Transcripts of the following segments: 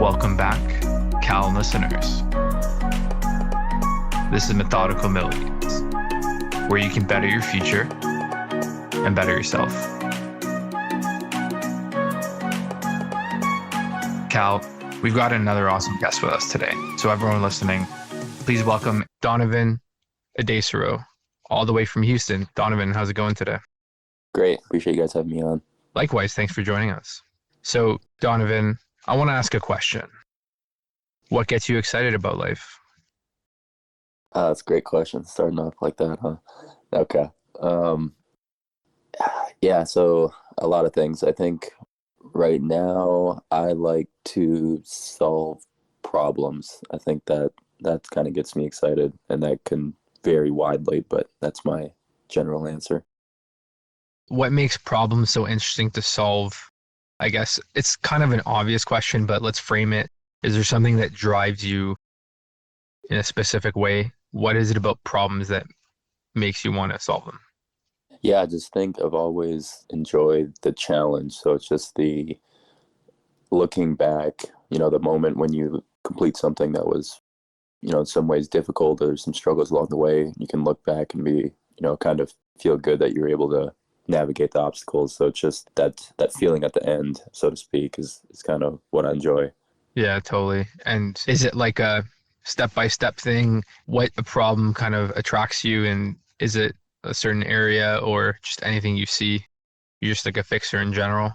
Welcome back, Cal listeners. This is Methodical Millions, where you can better your future and better yourself. Cal, we've got another awesome guest with us today. So everyone listening, please welcome Donovan Adesoro, all the way from Houston. Donovan, how's it going today? Great. Appreciate you guys having me on. Likewise, thanks for joining us. So, Donovan, I want to ask a question. What gets you excited about life? That's a great question. Starting off like that, huh? Okay. Yeah, so a lot of things. I think right now I like to solve problems. I think that kind of gets me excited, and that can vary widely, but that's my general answer. What makes problems so interesting to solve? I guess it's kind of an obvious question, but let's frame it. Is there something that drives you in a specific way? What is it about problems that makes you want to solve them? Yeah, I just think I've always enjoyed the challenge. So it's just the looking back, the moment when you complete something that was, in some ways difficult, or some struggles along the way, you can look back and be, kind of feel good that you're able to navigate the obstacles. So it's just that feeling at the end, so to speak, is kind of what I enjoy. Yeah, totally. And is it like a step-by-step thing? What a problem kind of attracts you, and is it a certain area or just anything you see? You're just like a fixer in general?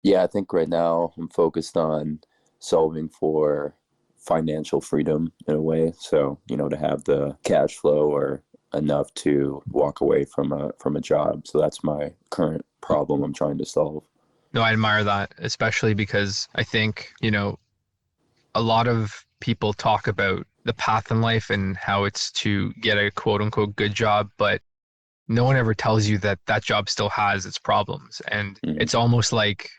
Yeah, I think right now I'm focused on solving for financial freedom in a way. So, to have the cash flow or enough to walk away from a job. So that's my current problem I'm trying to solve. No, I admire that, especially because I think, a lot of people talk about the path in life and how it's to get a quote unquote good job, but no one ever tells you that that job still has its problems. And Mhm. it's almost like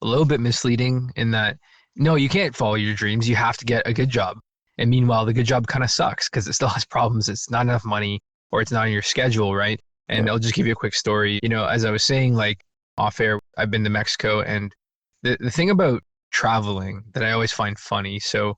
a little bit misleading in that, no, you can't follow your dreams. You have to get a good job. And meanwhile, the good job kind of sucks because it still has problems. It's not enough money or it's not on your schedule, right? And Yeah. I'll just give you a quick story. As I was saying, like off air, I've been to Mexico, and the thing about traveling that I always find funny. So,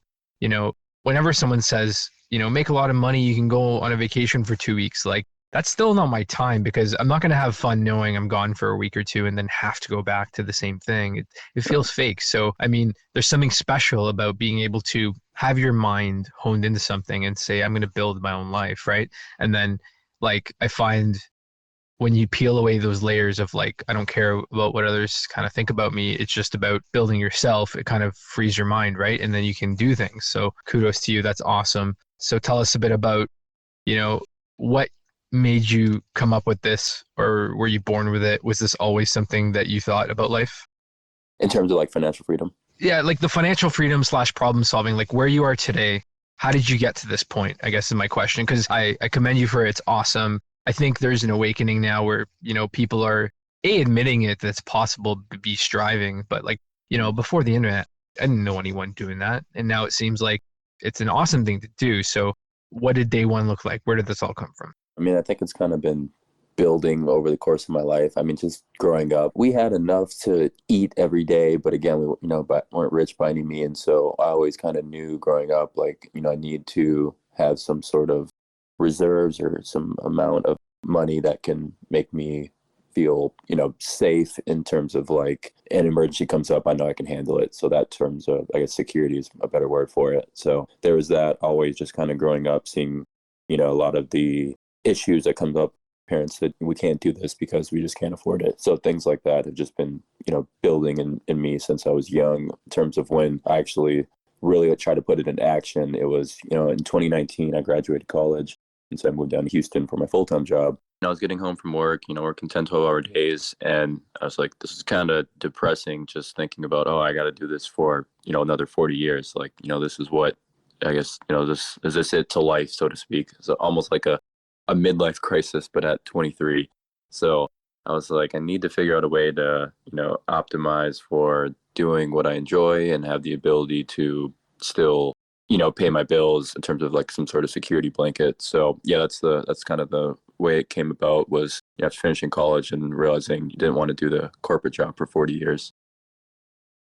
whenever someone says, make a lot of money, you can go on a vacation for 2 weeks, like that's still not my time, because I'm not going to have fun knowing I'm gone for a week or two and then have to go back to the same thing. It feels fake. So, I mean, there's something special about being able to have your mind honed into something and say, I'm going to build my own life, right? And then, like, I find when you peel away those layers of like, I don't care about what others kind of think about me, it's just about building yourself. It kind of frees your mind, right? And then you can do things. So kudos to you. That's awesome. So tell us a bit about, what made you come up with this, or were you born with it? Was this always something that you thought about life? In terms of like financial freedom. Yeah, like the financial freedom slash problem solving, like where you are today. How did you get to this point, I guess is my question, because I commend you for it. It's awesome. I think there's an awakening now where, people are admitting it, that it's possible to be striving, but like, before the internet, I didn't know anyone doing that. And now it seems like it's an awesome thing to do. So what did day one look like? Where did this all come from? I mean, I think it's kind of been building over the course of my life. I mean, just growing up, we had enough to eat every day, but again, we but weren't rich by any means. So I always kind of knew growing up, like, I need to have some sort of reserves or some amount of money that can make me feel, safe in terms of like an emergency comes up, I know I can handle it. So that terms of, I guess, security is a better word for it. So there was that, always just kind of growing up, seeing, a lot of the issues that come up, parents, that we can't do this because we just can't afford it. So things like that have just been, building in me since I was young. In terms of when I actually really tried to put it into action, it was, in 2019, I graduated college. And so I moved down to Houston for my full-time job. And I was getting home from work, working 10, 12-hour days. And I was like, this is kind of depressing, just thinking about, oh, I got to do this for, another 40 years. Like, this is what, I guess, is this it to life, so to speak? It's almost like a midlife crisis, but at 23. So I was like, I need to figure out a way to, optimize for doing what I enjoy and have the ability to still, pay my bills in terms of like some sort of security blanket. So yeah, that's kind of the way it came about, was after finishing college and realizing you didn't want to do the corporate job for 40 years.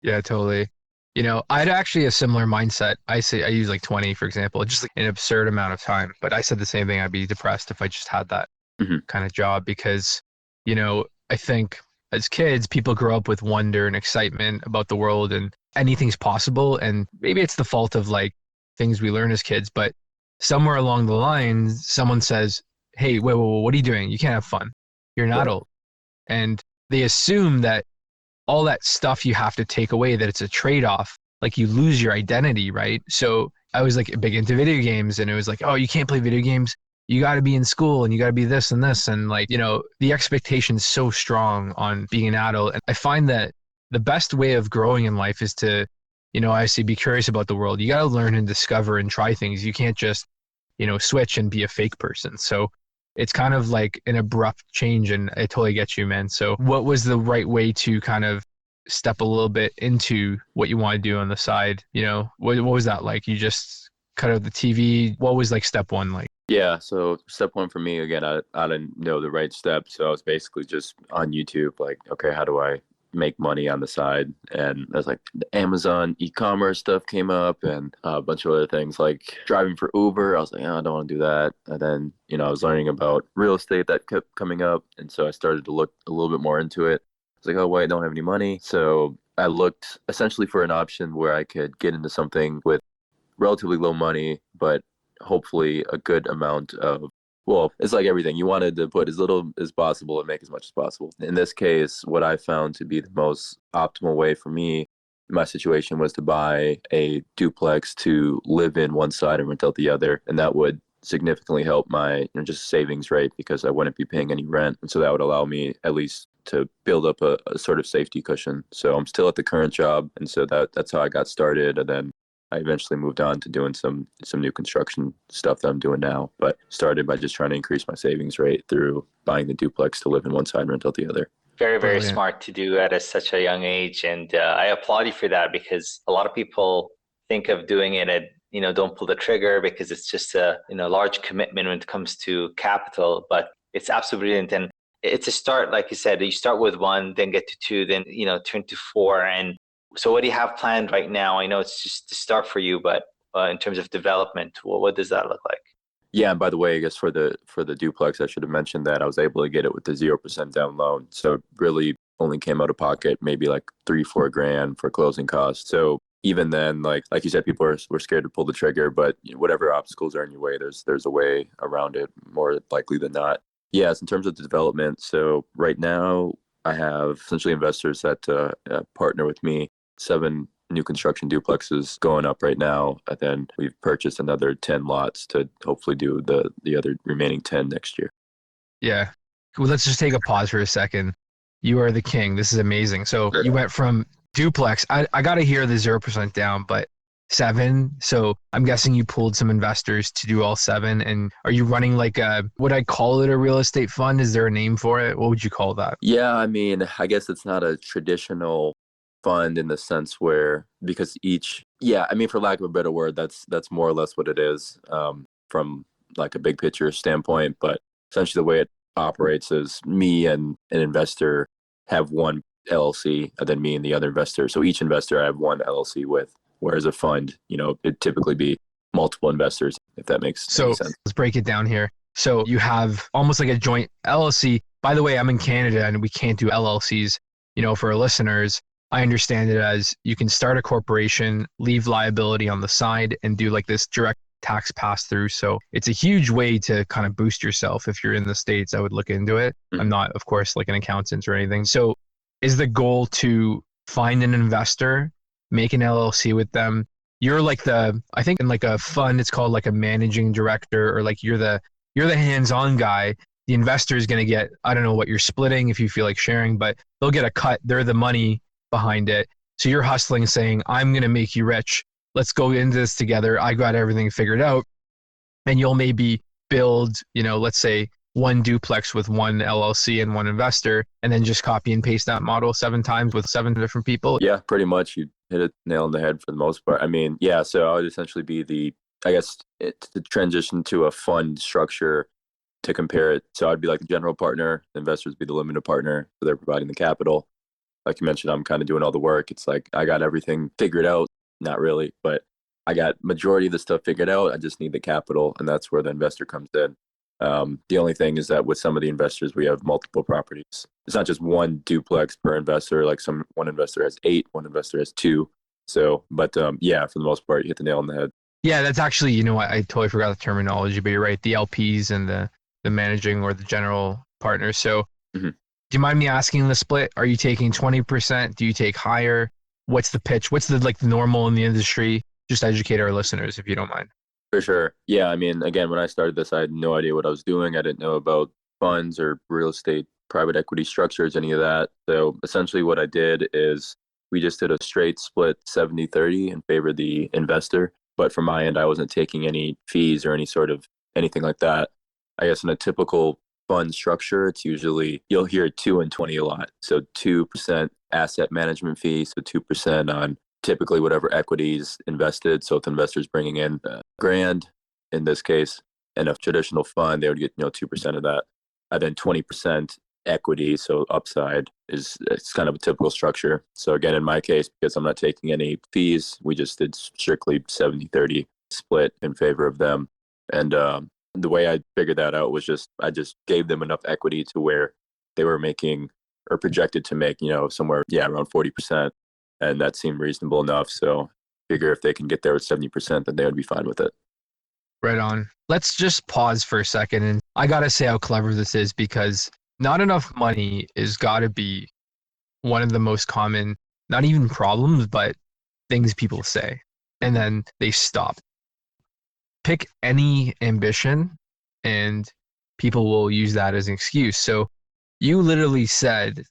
Yeah, totally. I had actually a similar mindset. I say I use like 20, for example, just like an absurd amount of time. But I said the same thing. I'd be depressed if I just had that Hmm. kind of job because, I think as kids, people grow up with wonder and excitement about the world and anything's possible. And maybe it's the fault of like things we learn as kids, but somewhere along the line, someone says, "Hey, wait, what are you doing? You can't have fun. You're an Right. adult." And they assume that all that stuff you have to take away, that it's a trade-off, like you lose your identity, right? So I was like big into video games and it was like, oh, you can't play video games, you got to be in school and you got to be this and this, and like, the expectation's so strong on being an adult. And I find that the best way of growing in life is to, I say be curious about the world. You got to learn and discover and try things. You can't just, switch and be a fake person. So it's kind of like an abrupt change, and I totally get you, man. So what was the right way to kind of step a little bit into what you want to do on the side? What was that like? You just cut out the TV. What was like step one like? Yeah, so step one for me, again, I didn't know the right step. So I was basically just on YouTube, like, okay, how do I make money on the side? And there's like the Amazon e-commerce stuff came up and a bunch of other things like driving for Uber. I was like, oh, I don't want to do that. And then, I was learning about real estate that kept coming up. And so I started to look a little bit more into it. I was like, oh, wait, I don't have any money. So I looked essentially for an option where I could get into something with relatively low money, but hopefully a good amount of, well, it's like everything. You wanted to put as little as possible and make as much as possible. In this case, what I found to be the most optimal way for me, my situation was to buy a duplex to live in one side and rent out the other. And that would significantly help my just savings rate because I wouldn't be paying any rent. And so that would allow me at least to build up a sort of safety cushion. So I'm still at the current job. And so that's how I got started. And then I eventually moved on to doing some new construction stuff that I'm doing now, but started by just trying to increase my savings rate through buying the duplex to live in one side and rent out the other. Very, very Brilliant. smart to do at such a young age. And I applaud you for that because a lot of people think of doing it at, don't pull the trigger because it's just a, large commitment when it comes to capital, but it's absolutely brilliant. And it's a start, like you said, you start with one, then get to two, then, turn to four. And so what do you have planned right now? I know it's just the start for you, but in terms of development, what does that look like? Yeah, and by the way, I guess for the duplex, I should have mentioned that I was able to get it with the 0% down loan. So it really only came out of pocket maybe like 3-4 grand for closing costs. So even then, like you said, people were scared to pull the trigger, but whatever obstacles are in your way, there's a way around it more likely than not. Yes, in terms of the development, so right now I have essentially investors that partner with me. 7 new construction duplexes going up right now, and then we've purchased another 10 lots to hopefully do the other remaining 10 next year. Yeah. Well, let's just take a pause for a second. You are the king. This is amazing. So you went from duplex. I got to hear the 0% down, but 7. So I'm guessing you pulled some investors to do all 7. And are you running like would I call it a real estate fund? Is there a name for it? What would you call that? Yeah, I mean, I guess it's not a traditional fund in the sense where because yeah, I mean, for lack of a better word, that's more or less what it is, from like a big picture standpoint. But essentially, the way it operates is me and an investor have one LLC, and then me and the other investor. So each investor I have one LLC with, whereas a fund, it'd typically be multiple investors, if that makes any So sense. let's break it down here. So you have almost like a joint LLC. By the way, I'm in Canada and we can't do LLCs. For our listeners, I understand it as you can start a corporation, leave liability on the side, and do like this direct tax pass through. So it's a huge way to kind of boost yourself. If you're in the States, I would look into it. I'm Mhm. not, of course, like an accountant or anything. So is the goal to find an investor, make an LLC with them? You're like I think in like a fund, it's called like a managing director, or like you're the hands-on guy. The investor is going to get, I don't know what you're splitting if you feel like sharing, but they'll get a cut. They're the money behind it. So you're hustling, saying, I'm going to make you rich. Let's go into this together. I got everything figured out. And you'll maybe build, let's say one duplex with one LLC and one investor, and then just copy and paste that model 7 times with 7 different people. Yeah, pretty much. You hit it nail on the head for the most part. I mean, yeah, so I would essentially be I guess, to transition to a fund structure to compare it. So I'd be like the general partner, the investors be the limited partner, so they're providing the capital. like you mentioned, I'm kind of doing all the work. It's like I got everything figured out. Not really, but I got majority of the stuff figured out. I just need the capital, and that's where the investor comes in. The only thing is that with some of the investors, we have multiple properties. It's not just one duplex per investor. Like one investor has 8, one investor has 2. So, but yeah, for the most part, you hit the nail on the head. Yeah, that's actually, you know what, I totally forgot the terminology, but you're right. The LPs and the managing or the general partners. So Mhm. do you mind me asking the split? Are you taking 20%? Do you take higher? What's the pitch? What's the like normal in the industry? Just educate our listeners if you don't mind. For sure. Yeah, I mean, again, when I started this, I had no idea what I was doing. I didn't know about funds or real estate, private equity structures, any of that. So essentially what I did is we just did a straight split 70-30 in favor of the investor. But from my end, I wasn't taking any fees or any sort of anything like that. I guess in a typical fund structure, it's usually you'll hear 2 and 20 a lot. So 2% asset management fee, so 2% on typically whatever equities invested. So if the investor's bringing in grand in this case, and a traditional fund, they would get 2% of that, and then 20% equity. So upside is it's kind of a typical structure. So again, in my case, because I'm not taking any fees, we just did strictly 70-30 split in favor of them. And the way I figured that out was I just gave them enough equity to where they were making or projected to make, somewhere, around 40%. And that seemed reasonable enough. So figure if they can get there with 70%, then they would be fine with it. Right on. Let's just pause for a second. And I got to say how clever this is, because not enough money is got to be one of the most common, not even problems, but things people say. And then they stop. Pick any ambition and people will use that as an excuse. So you literally said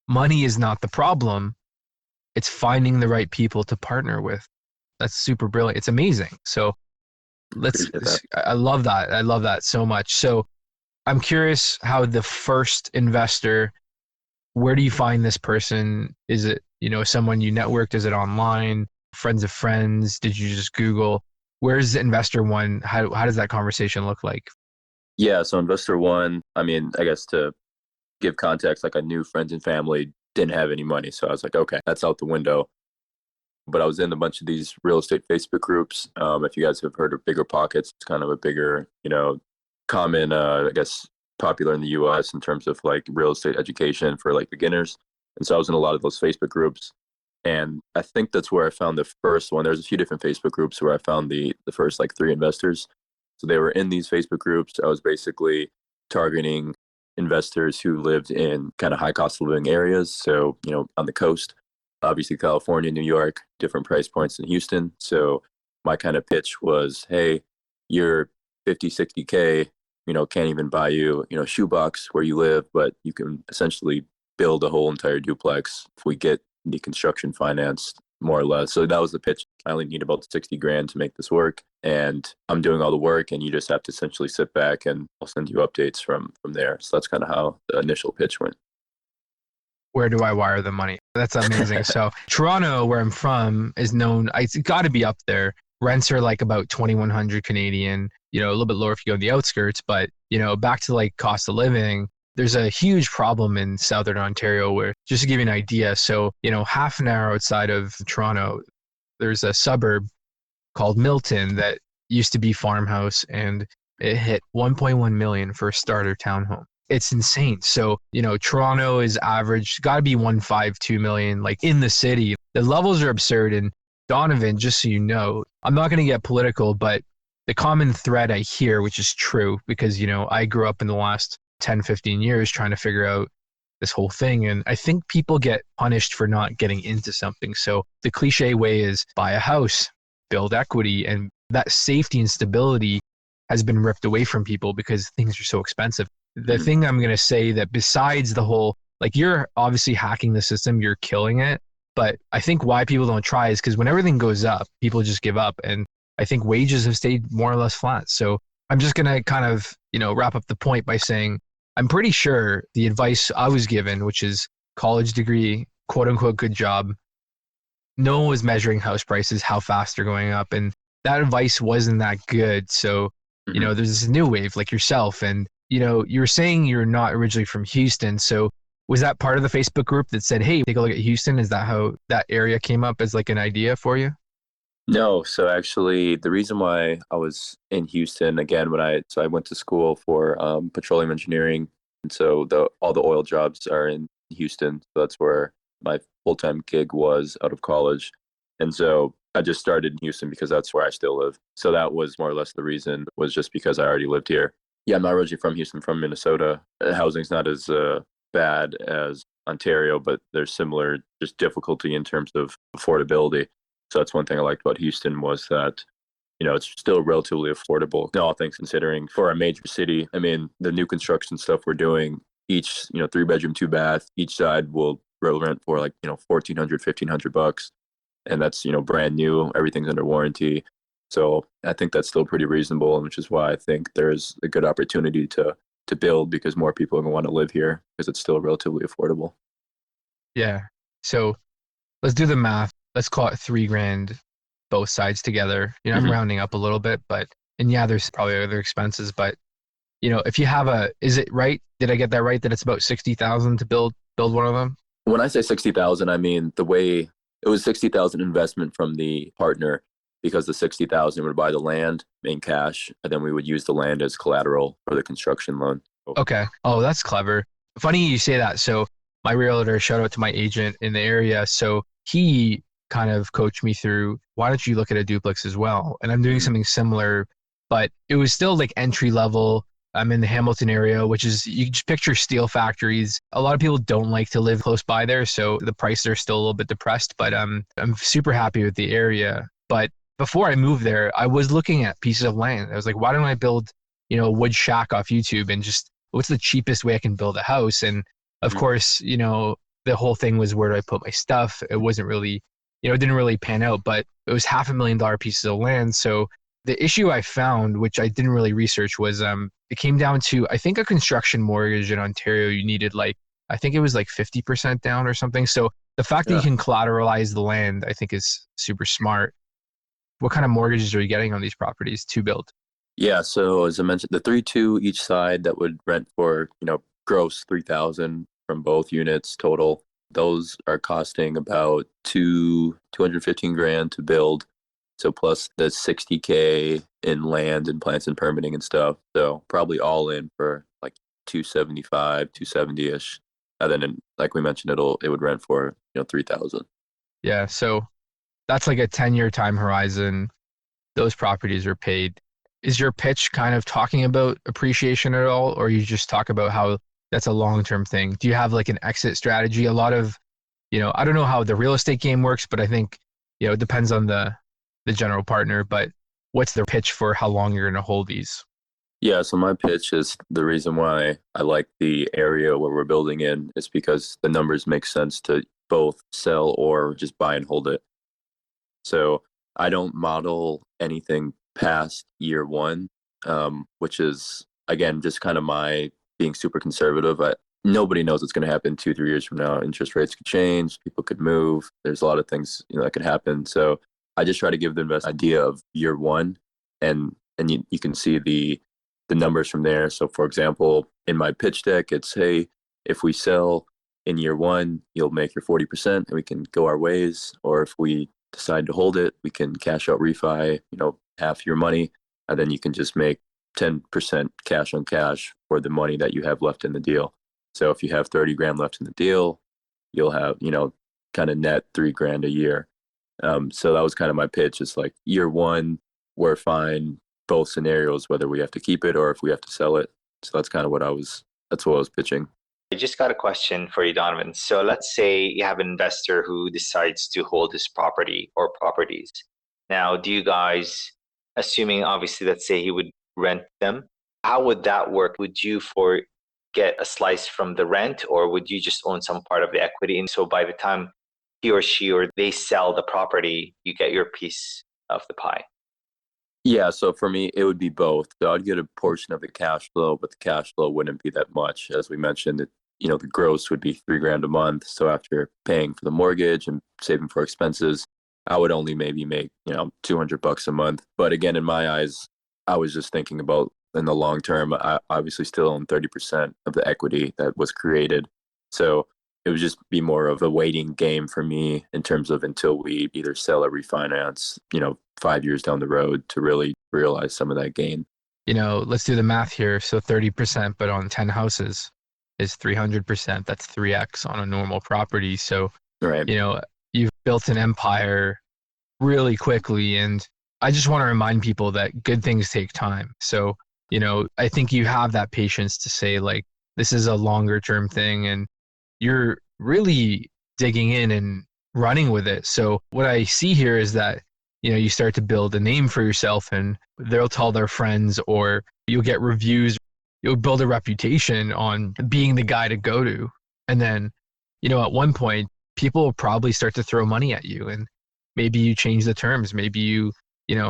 money is not the problem. It's finding the right people to partner with. That's super brilliant. It's amazing. So I love that. I love that so much. So I'm curious how the first investor, where do you find this person? Is it, someone you networked? Is it online? Friends of friends? Did you just Google? Where's the investor one? How does that conversation look like? Yeah. So investor one, I mean, I guess to give context, like I knew friends and family didn't have any money. So I was like, okay, that's out the window. But I was in a bunch of these real estate Facebook groups. If you guys have heard of Bigger Pockets, it's kind of a bigger, common, I guess, popular in the US in terms of like real estate education for like beginners. And so I was in a lot of those Facebook groups. And I think that's where I found the first one. There's a few different Facebook groups where I found the first like 3 investors. So they were in these Facebook groups. I was basically targeting investors who lived in kind of high cost of living areas. So, on the coast, obviously California, New York, different price points in Houston. So my kind of pitch was, hey, you're 50, 60K, can't even buy you, shoebox where you live, but you can essentially build a whole entire duplex if we get the construction financed, more or less. So that was the pitch. I only need about 60 grand to make this work, and I'm doing all the work, and you just have to essentially sit back and I'll send you updates from there. So that's kind of how the initial pitch went. Where do I wire the money? That's amazing. So Toronto, where I'm from, is known, it's got to be up there. Rents are like about 2,100 Canadian, a little bit lower if you go on the outskirts, but, back to like cost of living, there's a huge problem in Southern Ontario where, just to give you an idea, so, half an hour outside of Toronto, there's a suburb called Milton that used to be farmhouse, and it hit 1.1 million for a starter townhome. It's insane. So, Toronto is average, got to be 1.52 million, like in the city. The levels are absurd. And Donovan, just so you know, I'm not going to get political, but the common thread I hear, which is true, because, I grew up in the last 10, 15 years trying to figure out this whole thing. And I think people get punished for not getting into something. So the cliche way is buy a house, build equity, and that safety and stability has been ripped away from people because things are so expensive. The thing I'm going to say that besides the whole, like, you're obviously hacking the system, you're killing it. But I think why people don't try is because when everything goes up, people just give up. And I think wages have stayed more or less flat. So I'm just going to kind of, wrap up the point by saying, I'm pretty sure the advice I was given, which is college degree, quote unquote, good job. No one was measuring house prices, how fast they're going up. And that advice wasn't that good. So, there's this new wave like yourself, and you were saying you're not originally from Houston. So Was that part of the Facebook group that said, hey, take a look at Houston? Is that how that area came up as like an idea for you? No, so actually, the reason why I was in Houston again I went to school for petroleum engineering, and so the all the oil jobs are in Houston. So that's where my full time gig was out of college, and so I just started in Houston because that's where I still live. So that was more or less the reason, was just because I already lived here. Yeah, I'm not originally from Houston, from Minnesota. Housing's not as bad as Ontario, but there's similar just difficulty in terms of affordability. So that's one thing I liked about Houston, was that, it's still relatively affordable, all things considering, for a major city. I mean, the new construction stuff we're doing, each, 3 bedroom, 2 bath, each side will rent for like, 1,400, $1,500. And that's, brand new, everything's under warranty. So I think that's still pretty reasonable, which is why I think there's a good opportunity to build, because more people are going to want to live here because it's still relatively affordable. Yeah. So let's do the math. Let's call it 3 grand, both sides together. I'm Mhm. rounding up a little bit, and yeah, there's probably other expenses, but if you have is it right? Did I get that right? That it's about 60,000 to build one of them? When I say 60,000, I mean the way it was 60,000 investment from the partner, because the 60,000 would buy the land in cash, and then we would use the land as collateral for the construction loan. Okay. Oh, that's clever. Funny you say that. So my realtor, shout out to my agent in the area. So he kind of coached me through, why don't you look at a duplex as well? And I'm doing Mhm. something similar, but it was still like entry level. I'm in the Hamilton area, which is, you just picture steel factories. A lot of people don't like to live close by there, so the prices are still a little bit depressed, but I'm super happy with the area. But before I moved there, I was looking at pieces of land. I was like, why don't I build, a wood shack off YouTube, and just what's the cheapest way I can build a house? And of Mhm. course, the whole thing was, where do I put my stuff? It wasn't really, it didn't really pan out, but it was $500,000 pieces of land. So the issue I found, which I didn't really research, was it came down to, I think, a construction mortgage in Ontario. You needed like, I think it was like 50% down or something. So the fact that you Yeah. can collateralize the land, I think, is super smart. What kind of mortgages are you getting on these properties to build? Yeah. So as I mentioned, the 3-2 each side that would rent for, gross 3,000 from both units total. Those are costing about 215 grand to build. So plus the 60K in land and plants and permitting and stuff. So probably all in for like 275, 270-ish. And then like we mentioned, it would rent for, 3,000. Yeah. So that's like a 10-year time horizon. Those properties are paid. Is your pitch kind of talking about appreciation at all, or you just talk about how that's a long-term thing? Do you have like an exit strategy? A lot of, I don't know how the real estate game works, but I think, it depends on the general partner, but what's their pitch for how long you're going to hold these? Yeah, so my pitch is, the reason why I like the area where we're building in is because the numbers make sense to both sell or just buy and hold it. So I don't model anything past year one, which is, again, just kind of my being super conservative. Nobody knows what's going to happen 2, 3 years from now. Interest rates could change, people could move. There's a lot of things, that could happen. So I just try to give the investor idea of year one, and you can see the numbers from there. So for example, in my pitch deck, it's, hey, if we sell in year one, you'll make your 40% and we can go our ways. Or if we decide to hold it, we can cash out refi, half your money, and then you can just make 10% cash on cash for the money that you have left in the deal. So if you have 30 grand left in the deal, you'll have, kind of net 3 grand a year. So that was kind of my pitch. It's like year one, we're fine, both scenarios, whether we have to keep it or if we have to sell it. So that's what I was pitching. I just got a question for you, Donovan. So let's say you have an investor who decides to hold his property or properties. Now, do you guys, assuming obviously, let's say he would rent them, how would that work? Would you get a slice from the rent, or would you just own some part of the equity? And so by the time he or she or they sell the property, you get your piece of the pie. Yeah, so for me, it would be both. So I'd get a portion of the cash flow, but the cash flow wouldn't be that much. As we mentioned, the gross would be 3 grand a month. So after paying for the mortgage and saving for expenses, I would only maybe make, $200 a month. But again, in my eyes, I was just thinking about, in the long term, I obviously still own 30% of the equity that was created. So it would just be more of a waiting game for me in terms of until we either sell or refinance, 5 years down the road to really realize some of that gain. Let's do the math here. So 30%, but on 10 houses is 300%. That's 3x on a normal property. So, Right. You've built an empire really quickly. And I just want to remind people that good things take time. So, I think you have that patience to say, like, this is a longer term thing and you're really digging in and running with it. So, what I see here is that, you start to build a name for yourself and they'll tell their friends or you'll get reviews. You'll build a reputation on being the guy to go to. And then, at one point, people will probably start to throw money at you and maybe you change the terms. Maybe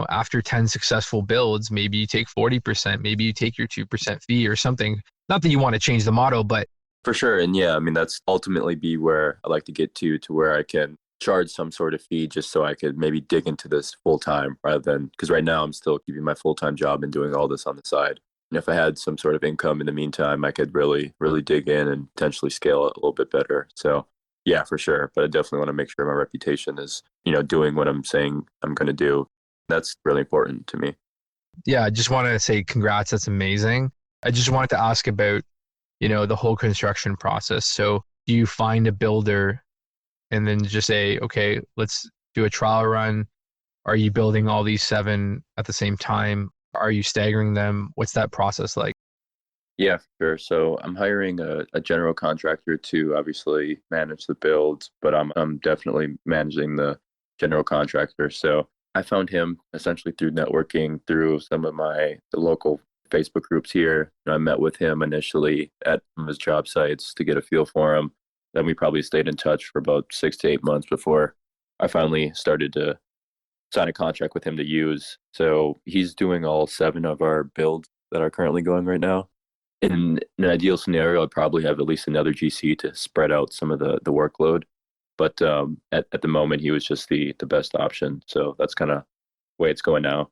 after 10 successful builds, maybe you take 40%, maybe you take your 2% fee or something. Not that you want to change the model, but For sure. And yeah, I mean, that's ultimately be where I like to get to where I can charge some sort of fee just so I could maybe dig into this full time rather than, because right now I'm still keeping my full time job and doing all this on the side. And if I had some sort of income in the meantime, I could really, really dig in and potentially scale it a little bit better. So yeah, for sure. But I definitely want to make sure my reputation is, doing what I'm saying I'm going to do. That's really important to me. yeah, I just want to say congrats. That's amazing. I just wanted to ask about, the whole construction process. So do you find a builder and then just say, okay, let's do a trial run? Are you building all these 7 at the same time? Are you staggering them? What's that process like? Yeah, sure. So I'm hiring a general contractor to obviously manage the builds, but I'm definitely managing the general contractor. So I found him essentially through networking through some of the local Facebook groups here. I met with him initially at some of his job sites to get a feel for him. Then we probably stayed in touch for about 6 to 8 months before I finally started to sign a contract with him to use. So he's doing all 7 of our builds that are currently going right now. In an ideal scenario, I'd probably have at least another GC to spread out some of the workload. But at the moment, he was just the best option. So that's kind of the way it's going now.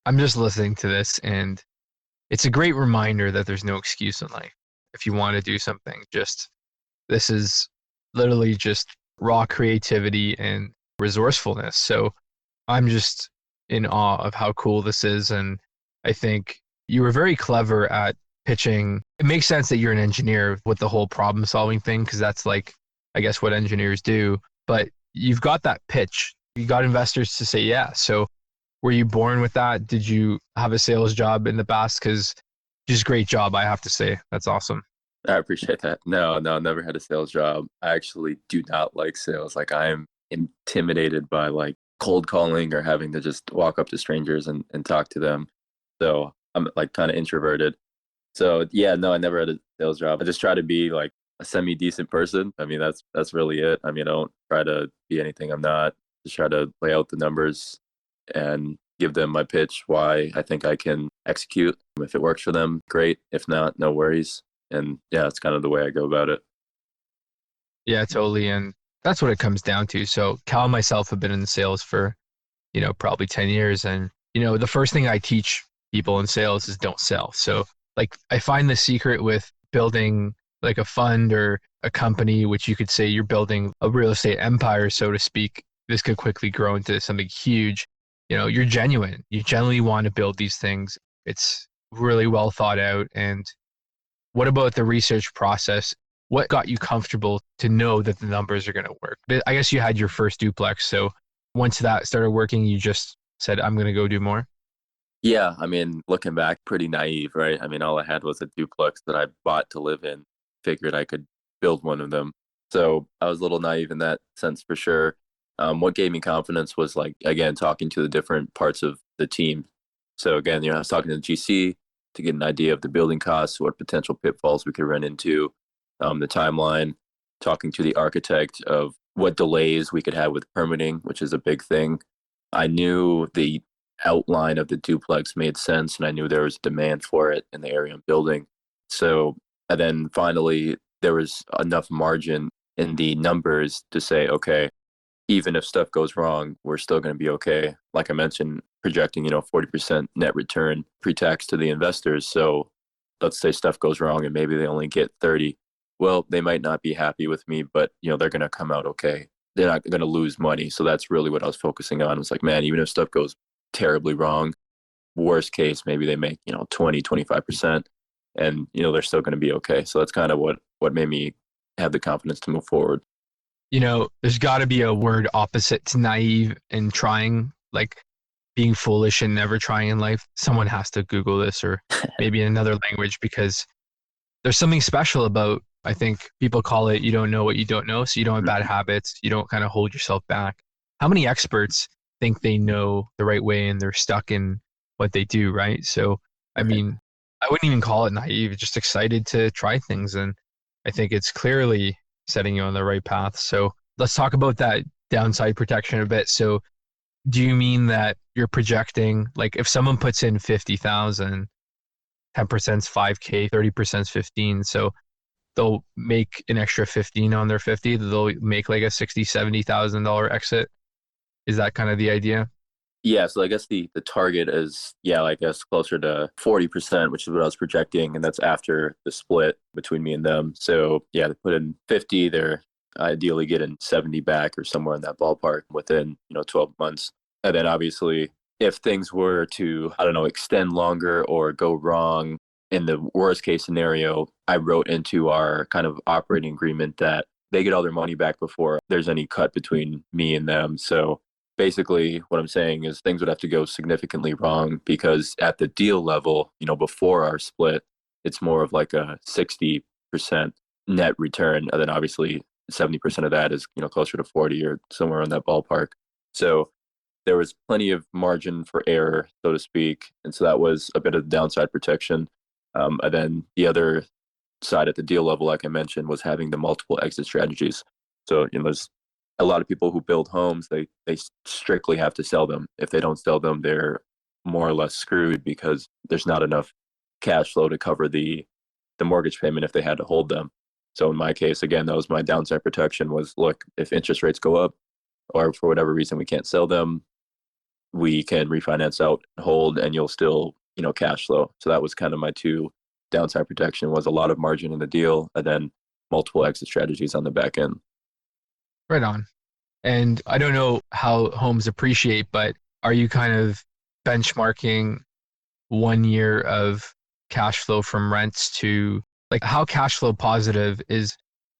I'm just listening to this and it's a great reminder that there's no excuse in life. If you want to do something, this is literally just raw creativity and resourcefulness. So I'm just in awe of how cool this is. And I think you were very clever at pitching. It makes sense that you're an engineer with the whole problem solving thing, because that's like, I guess, what engineers do. But you've got that pitch. You got investors to say yeah. So were you born with that? Did you have a sales job in the past? Because just great job, I have to say. That's awesome. I appreciate that. No, never had a sales job. I actually do not like sales. Like I am intimidated by like cold calling or having to just walk up to strangers and talk to them. So I'm like kind of introverted. So yeah, no, I never had a sales job. I just try to be like a semi-decent person. I mean, that's really it. I mean, I don't try to be anything I'm not. Just try to lay out the numbers and give them my pitch, why I think I can execute. If it works for them, great. If not, no worries. And yeah, that's kind of the way I go about it. Yeah, totally. And that's what it comes down to. So Cal and myself have been in sales for, probably 10 years. And, the first thing I teach people in sales is don't sell. So like I find the secret with building like a fund or a company, which you could say you're building a real estate empire, so to speak. This could quickly grow into something huge. You're genuine. You genuinely want to build these things. It's really well thought out. And what about the research process? What got you comfortable to know that the numbers are going to work? I guess you had your first duplex. So once that started working, you just said, I'm going to go do more. Yeah, I mean, looking back, pretty naive, right? I mean, all I had was a duplex that I bought to live in, figured I could build one of them. So I was a little naive in that sense for sure. What gave me confidence was like, again, talking to the different parts of the team. So again, I was talking to the GC to get an idea of the building costs, what potential pitfalls we could run into, the timeline, talking to the architect of what delays we could have with permitting, which is a big thing. I knew the outline of the duplex made sense, and I knew there was demand for it in the area I'm building. So, and then finally, there was enough margin in the numbers to say, okay, even if stuff goes wrong, we're still going to be okay. Like I mentioned, projecting, 40% net return pre-tax to the investors. So let's say stuff goes wrong and maybe they only get 30. well, they might not be happy with me, but they're going to come out okay. They're not going to lose money. So that's really what I was focusing on. It was like, man, even if stuff goes terribly wrong, worst case, maybe they make, 20, 25%, and, they're still going to be okay. So that's kind of what made me have the confidence to move forward. There's got to be a word opposite to naive and trying, like being foolish and never trying in life. Someone has to Google this, or maybe in another language, because there's something special about, I think people call it, you don't know what you don't know. So you don't have bad habits. You don't kind of hold yourself back. How many experts think they know the right way and they're stuck in what they do, right? So, I mean, I wouldn't even call it naive, just excited to try things. And I think it's clearly setting you on the right path. So let's talk about that downside protection a bit. So do you mean that you're projecting, like if someone puts in 50,000, 10% is 5K, 30% is 15. So they'll make an extra 15 on their 50. They'll make like a $60,000-$70,000 exit. Is that kind of the idea? Yeah, so I guess the target is, yeah, I guess closer to 40%, which is what I was projecting, and that's after the split between me and them. So yeah, they put in 50, they're ideally getting 70 back or somewhere in that ballpark within 12 months. And then obviously, if things were to, I don't know, extend longer or go wrong, in the worst case scenario, I wrote into our kind of operating agreement that they get all their money back before there's any cut between me and them. So basically what I'm saying is things would have to go significantly wrong, because at the deal level, before our split, it's more of like a 60% net return. And then obviously 70% of that is, closer to 40 or somewhere in that ballpark. So there was plenty of margin for error, so to speak. And so that was a bit of downside protection. And then the other side at the deal level, like I mentioned, was having the multiple exit strategies. So, there's a lot of people who build homes, they strictly have to sell them. If they don't sell them, they're more or less screwed, because there's not enough cash flow to cover the mortgage payment if they had to hold them. So in my case, again, that was my downside protection was, look, if interest rates go up or for whatever reason we can't sell them, we can refinance out, hold, and you'll still, cash flow. So that was kind of my two downside protection, was a lot of margin in the deal and then multiple exit strategies on the back end. Right on. And I don't know how homes appreciate, but are you kind of benchmarking 1 year of cash flow from rents to, like, how cash flow positive is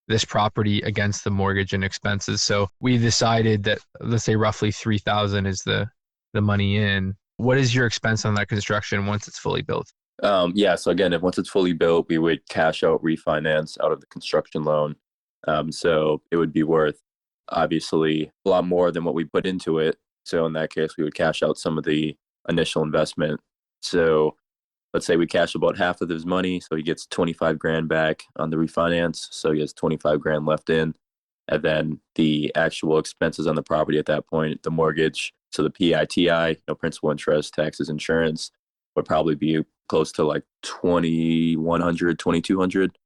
this property against the mortgage and expenses? So we decided that, let's say roughly 3,000 is the money in. What is your expense on that construction once it's fully built? Yeah. So again, once it's fully built, we would cash out, refinance out of the construction loan. So it would be worth obviously a lot more than what we put into it. So in that case, we would cash out some of the initial investment. So let's say we cash about half of his money. So he gets 25 grand back on the refinance. So he has 25 grand left in. And then the actual expenses on the property at that point, the mortgage, so the PITI, principal, interest, taxes, insurance, would probably be close to like 2,100, 2,200.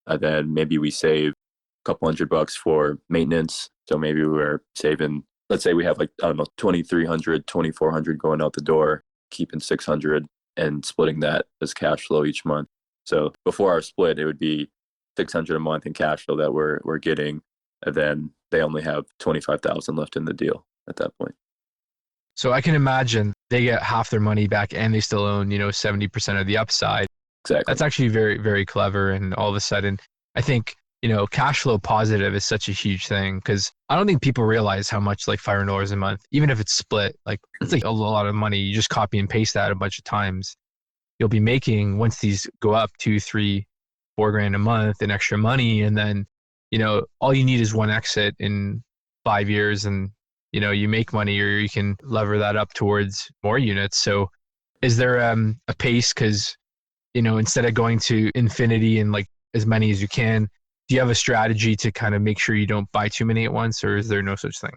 And then maybe we save a couple $100 for maintenance. So maybe we're saving, let's say we have like, I don't know, 2,300, 2,400 going out the door, keeping 600 and splitting that as cash flow each month. So before our split, it would be 600 a month in cash flow that we're getting. And then they only have 25,000 left in the deal at that point. So I can imagine they get half their money back and they still own, 70% of the upside. Exactly. That's actually very, very clever. And all of a sudden, I think, cash flow positive is such a huge thing, because I don't think people realize how much, like $500 a month, even if it's split, like it's like a lot of money. You just copy and paste that a bunch of times. You'll be making, once these go up 2, 3, 4 grand a month in extra money. And then, all you need is one exit in 5 years, and you make money, or you can lever that up towards more units. So is there a pace? Because, instead of going to infinity and like as many as you can, do you have a strategy to kind of make sure you don't buy too many at once, or is there no such thing?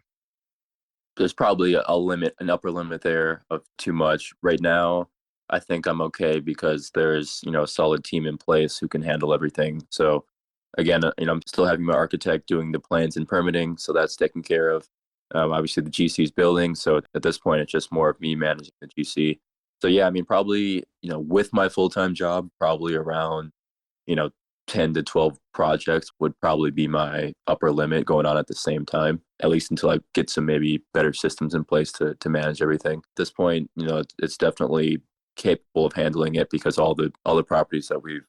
There's probably a limit, an upper limit there of too much. Right now, I think I'm okay because there's, a solid team in place who can handle everything. So again, I'm still having my architect doing the plans and permitting, so that's taken care of. Obviously, the GC is building, so at this point, it's just more of me managing the GC. So yeah, I mean, probably, with my full-time job, probably around, 10 to 12 projects would probably be my upper limit going on at the same time, at least until I get some maybe better systems in place to manage everything. At this point, it's definitely capable of handling it because all the properties that we've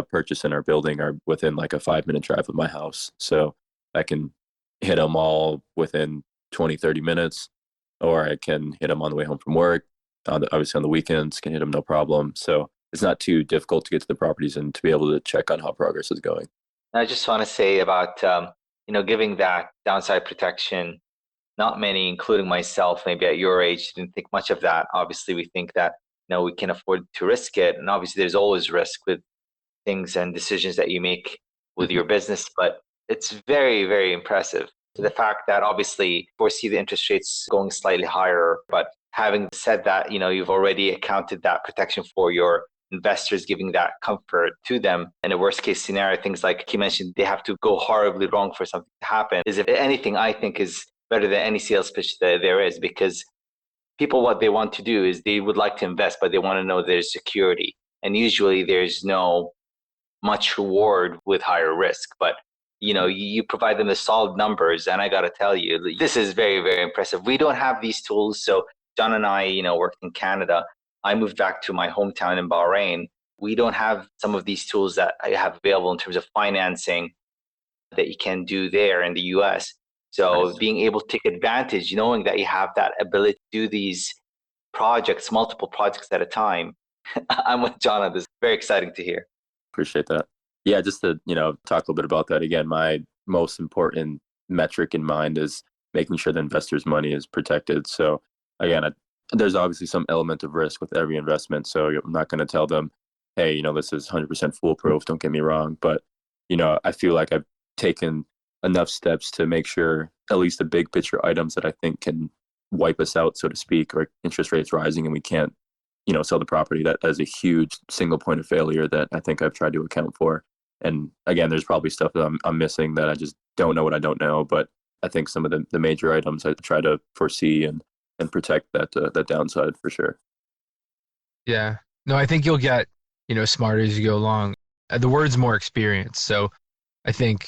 purchased in our building are within like a 5-minute drive of my house. So I can hit them all within 20, 30 minutes, or I can hit them on the way home from work. Obviously on the weekends, can hit them no problem. So it's not too difficult to get to the properties and to be able to check on how progress is going. I just want to say about giving that downside protection. Not many, including myself, maybe at your age, didn't think much of that. Obviously, we think that we can afford to risk it, and obviously, there's always risk with things and decisions that you make with your business. But it's very, very impressive. The fact that obviously foresee the interest rates going slightly higher, but having said that, you've already accounted that protection for your investors, giving that comfort to them. In a worst case scenario, things like he mentioned, they have to go horribly wrong for something to happen. Is if anything, I think is better than any sales pitch that there is, because people, what they want to do is they would like to invest, but they want to know there's security. And usually there's no much reward with higher risk, but you provide them the solid numbers. And I got to tell you, this is very, very impressive. We don't have these tools. So John and I, worked in Canada. I moved back to my hometown in Bahrain. We don't have some of these tools that I have available in terms of financing that you can do there in the US. So Nice. being able to take advantage, knowing that you have that ability to do these projects, multiple projects at a time. I'm with John on this. Very exciting to hear. Appreciate that. Yeah, just to, talk a little bit about that again, my most important metric in mind is making sure the investor's money is protected. So again, there's obviously some element of risk with every investment. So I'm not going to tell them, hey, this is 100% foolproof. Don't get me wrong. But, I feel like I've taken enough steps to make sure at least the big picture items that I think can wipe us out, so to speak, or interest rates rising and we can't, sell the property. That is a huge single point of failure that I think I've tried to account for. And again, there's probably stuff that I'm missing that I just don't know what I don't know. But I think some of the major items I try to foresee and protect that downside for sure. Yeah. No, I think you'll get, smarter as you go along. The word's more experience. So I think,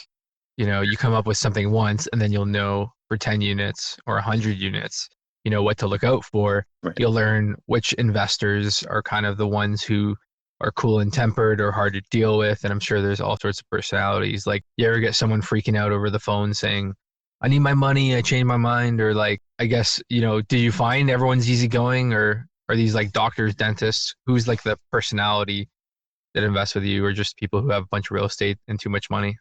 you come up with something once and then you'll know for 10 units or 100 units, what to look out for. Right. You'll learn which investors are kind of the ones who are cool and tempered or hard to deal with. And I'm sure there's all sorts of personalities. Like, you ever get someone freaking out over the phone saying, I need my money, I changed my mind, or like, I guess, do you find everyone's easygoing, or are these like doctors, dentists? Who's like the personality that invests with you, or just people who have a bunch of real estate and too much money?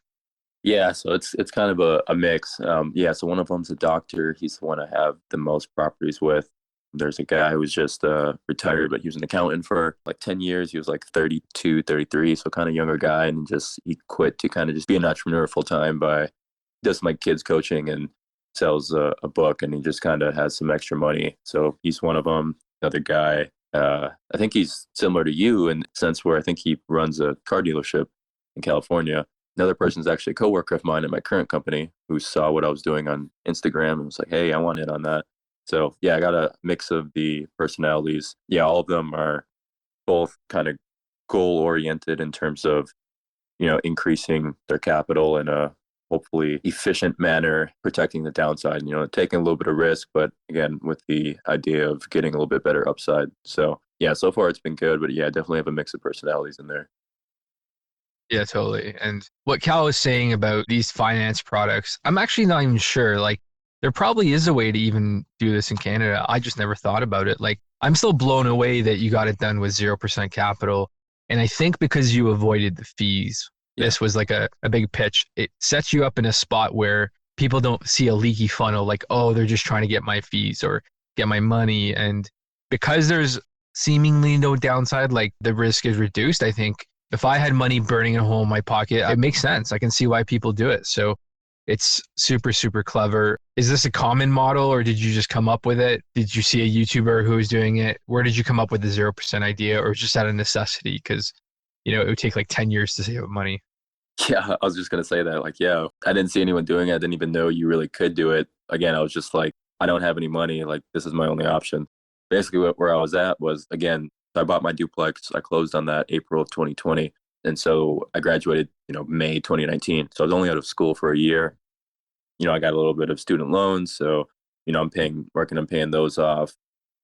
Yeah, so it's kind of a mix. So one of them's a doctor. He's the one I have the most properties with. There's a guy who was just retired, but he was an accountant for like 10 years. He was like 32, 33, so kind of younger guy, and he quit to kind of just be an entrepreneur full time by does some like kids coaching and sells a book, and he just kind of has some extra money. So he's one of them. Another guy, I think he's similar to you in the sense where I think he runs a car dealership in California. Another person's actually a coworker of mine at my current company who saw what I was doing on Instagram and was like, hey, I want in on that. So yeah, I got a mix of the personalities. Yeah, all of them are both kind of goal oriented in terms of, increasing their capital in a hopefully efficient manner, protecting the downside, taking a little bit of risk, but again, with the idea of getting a little bit better upside. So yeah, so far it's been good, but yeah, I definitely have a mix of personalities in there. Yeah, totally. And what Cal was saying about these finance products, I'm actually not even sure. Like, there probably is a way to even do this in Canada. I just never thought about it. Like, I'm still blown away that you got it done with 0% capital. And I think because you avoided the fees, this was like a big pitch. It sets you up in a spot where people don't see a leaky funnel, like, oh, they're just trying to get my fees or get my money. And because there's seemingly no downside, like the risk is reduced, I think if I had money burning a hole in my pocket, it makes sense. I can see why people do it. So it's super, super clever. Is this a common model, or did you just come up with it? Did you see a YouTuber who was doing it? Where did you come up with the 0% idea, or just out of necessity? Because, it would take like 10 years to save up money. Yeah, I was just going to say that. Like, yeah, I didn't see anyone doing it. I didn't even know you really could do it. Again, I was just like, I don't have any money. Like, this is my only option. Basically, where I was at was, again, I bought my duplex. I closed on that April of 2020. And so I graduated, May 2019. So I was only out of school for a year. I got a little bit of student loans. So, I'm paying those off.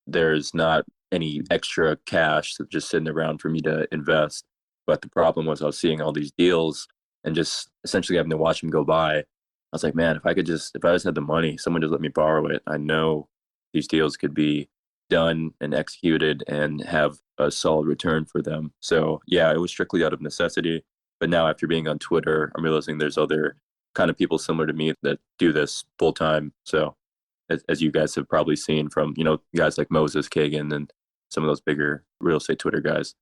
There's not any extra cash that's just sitting around for me to invest. But the problem was I was seeing all these deals and just essentially having to watch them go by. I was like, man, if I just had the money, someone just let me borrow it. I know these deals could be done and executed and have a solid return for them. So yeah, it was strictly out of necessity. But now after being on Twitter, I'm realizing there's other kind of people similar to me that do this full time. So as you guys have probably seen from, guys like Moses Kagan and some of those bigger real estate Twitter guys.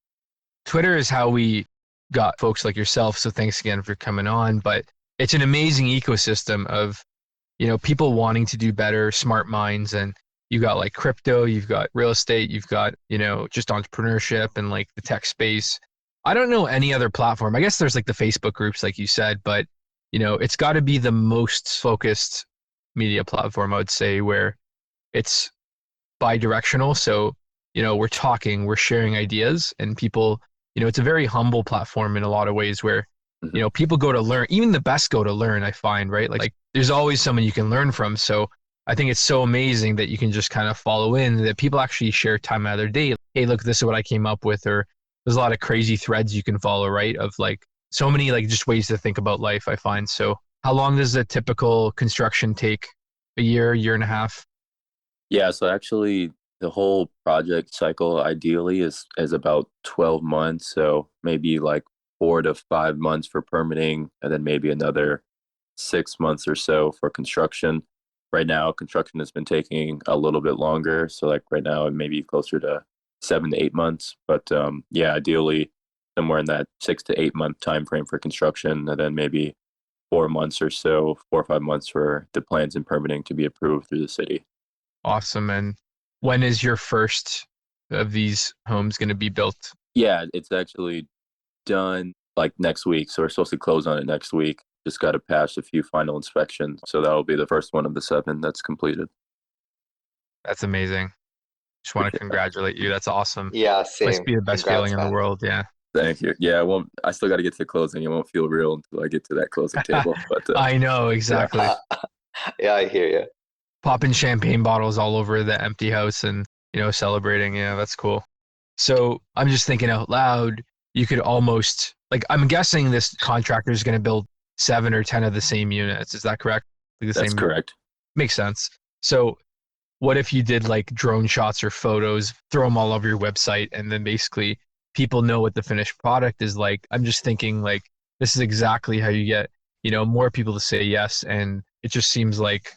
Twitter is how we got folks like yourself. So thanks again for coming on. But it's an amazing ecosystem of, people wanting to do better, smart minds. And you got like crypto, you've got real estate, you've got, just entrepreneurship and like the tech space. I don't know any other platform. I guess there's like the Facebook groups, like you said, but it's got to be the most focused media platform, I would say, where it's bi-directional. So, we're talking, we're sharing ideas, and people, it's a very humble platform in a lot of ways where, people go to learn, even the best go to learn, I find, right? Like there's always someone you can learn from. So I think it's so amazing that you can just kind of follow in, that people actually share time out of their day. Hey, look, this is what I came up with, or there's a lot of crazy threads you can follow, right? Of like so many like just ways to think about life, I find. So how long does a typical construction take? A year and a half? Yeah, so actually the whole project cycle ideally is about 12 months. So maybe like 4 to 5 months for permitting, and then maybe another 6 months or so for construction. Right now, construction has been taking a little bit longer. So like right now, it may be closer to 7 to 8 months. But yeah, ideally somewhere in that 6 to 8 month time frame for construction, and then maybe 4 months or so, 4 or 5 months for the plans and permitting to be approved through the city. Awesome. And when is your first of these homes going to be built? Yeah, it's actually done like next week. So we're supposed to close on it next week. Just got to pass a few final inspections. So that'll be the first one of the 7 that's completed. That's amazing. Just want to congratulate you. That's awesome. Yeah, Must same. be the best feeling Congrats, in the man. world. Yeah. Thank you. Yeah, I still got to get to the closing. It won't feel real until I get to that closing table. But I know, yeah, exactly. Yeah, I hear you. Popping champagne bottles all over the empty house and, celebrating. Yeah, that's cool. So I'm just thinking out loud, you could almost, like, I'm guessing this contractor is going to build 7 or 10 of the same units. Is that correct? Like the that's same. correct. Makes sense. So what if you did like drone shots or photos, throw them all over your website, and then basically people know what the finished product is like? I'm just thinking like this is exactly how you get, more people to say yes. And it just seems like,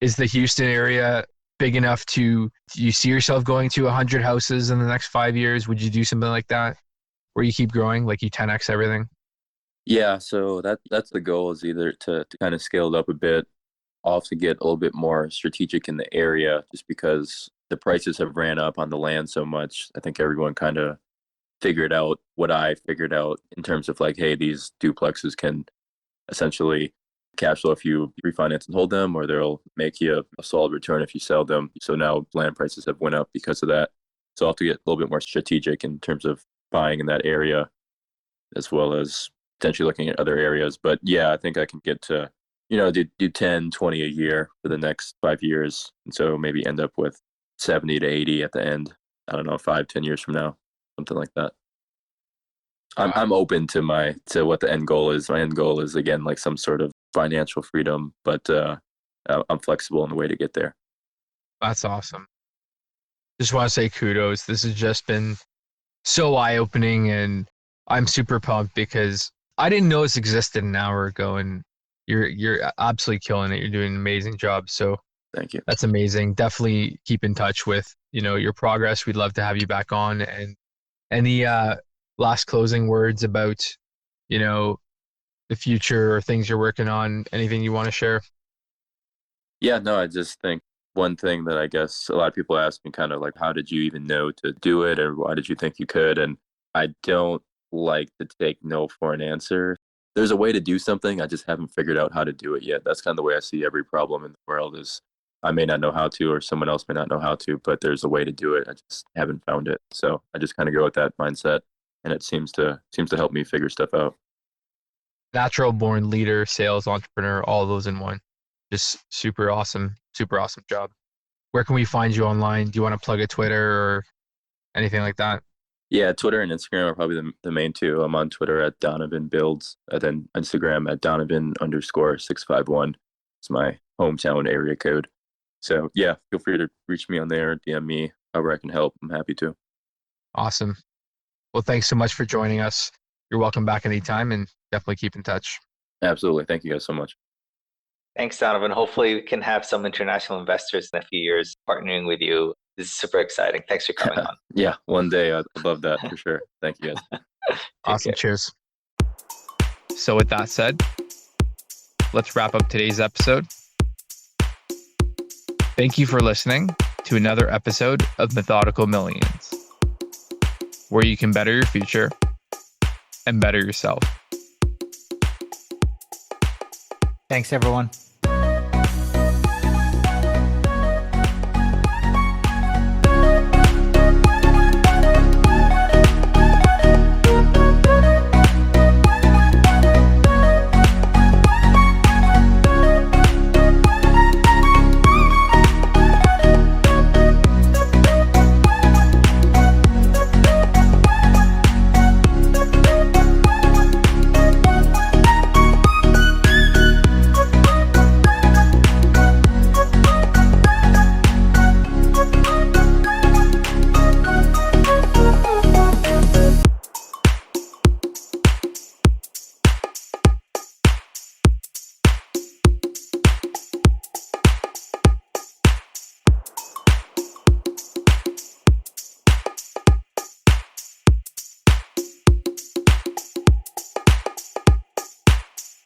is the Houston area big enough do you see yourself going to 100 houses in the next 5 years? Would you do something like that where you keep growing, like you 10x everything? Yeah, so that's the goal, is either to kind of scale it up a bit, also get a little bit more strategic in the area, just because the prices have ran up on the land so much. I think everyone kind of figured out what I figured out in terms of like, hey, these duplexes can essentially cash flow if you refinance and hold them, or they'll make you a solid return if you sell them. So now land prices have went up because of that. So I'll have to get a little bit more strategic in terms of buying in that area, as well as potentially looking at other areas. But yeah, I think I can get to, do 10, 20 a year for the next 5 years. And so maybe end up with 70 to 80 at the end. I don't know, 5, 10 years from now, something like that. I'm open to what the end goal is. My end goal is, again, like some sort of financial freedom, but I'm flexible in the way to get there. That's awesome. Just want to say kudos. This has just been so eye-opening, and I'm super pumped because I didn't know this existed an hour ago, and you're absolutely killing it. You're doing an amazing job. So Thank you. that's amazing. Definitely keep in touch with, your progress. We'd love to have you back on. And any last closing words about, the future or things you're working on? Anything you want to share? Yeah, no, I just think one thing that I guess a lot of people ask me, kind of like, how did you even know to do it, or why did you think you could? And I don't like to take no for an answer. There's a way to do something. I just haven't figured out how to do it yet. That's kind of the way I see every problem in the world is I may not know how to, or someone else may not know how to, but there's a way to do it. I just haven't found it. So I just kind of go with that mindset. and it seems to help me figure stuff out. Natural born leader, sales entrepreneur, all those in one. Just super awesome job. Where can we find you online? Do you want to plug a Twitter or anything like that? Yeah, Twitter and Instagram are probably the main two. I'm on Twitter at Donovan Builds, and then Instagram at Donovan_651. It's my hometown area code. So yeah, feel free to reach me on there, DM me, however I can help. I'm happy to. Awesome. Well, thanks so much for joining us. You're welcome back anytime, and definitely keep in touch. Absolutely. Thank you guys so much. Thanks, Donovan. Hopefully we can have some international investors in a few years partnering with you. This is super exciting. Thanks for coming on. Yeah, one day I'd love that for sure. Thank you guys. Awesome. Cheers. So with that said, let's wrap up today's episode. Thank you for listening to another episode of Methodical Millions, where you can better your future and better yourself. Thanks, everyone.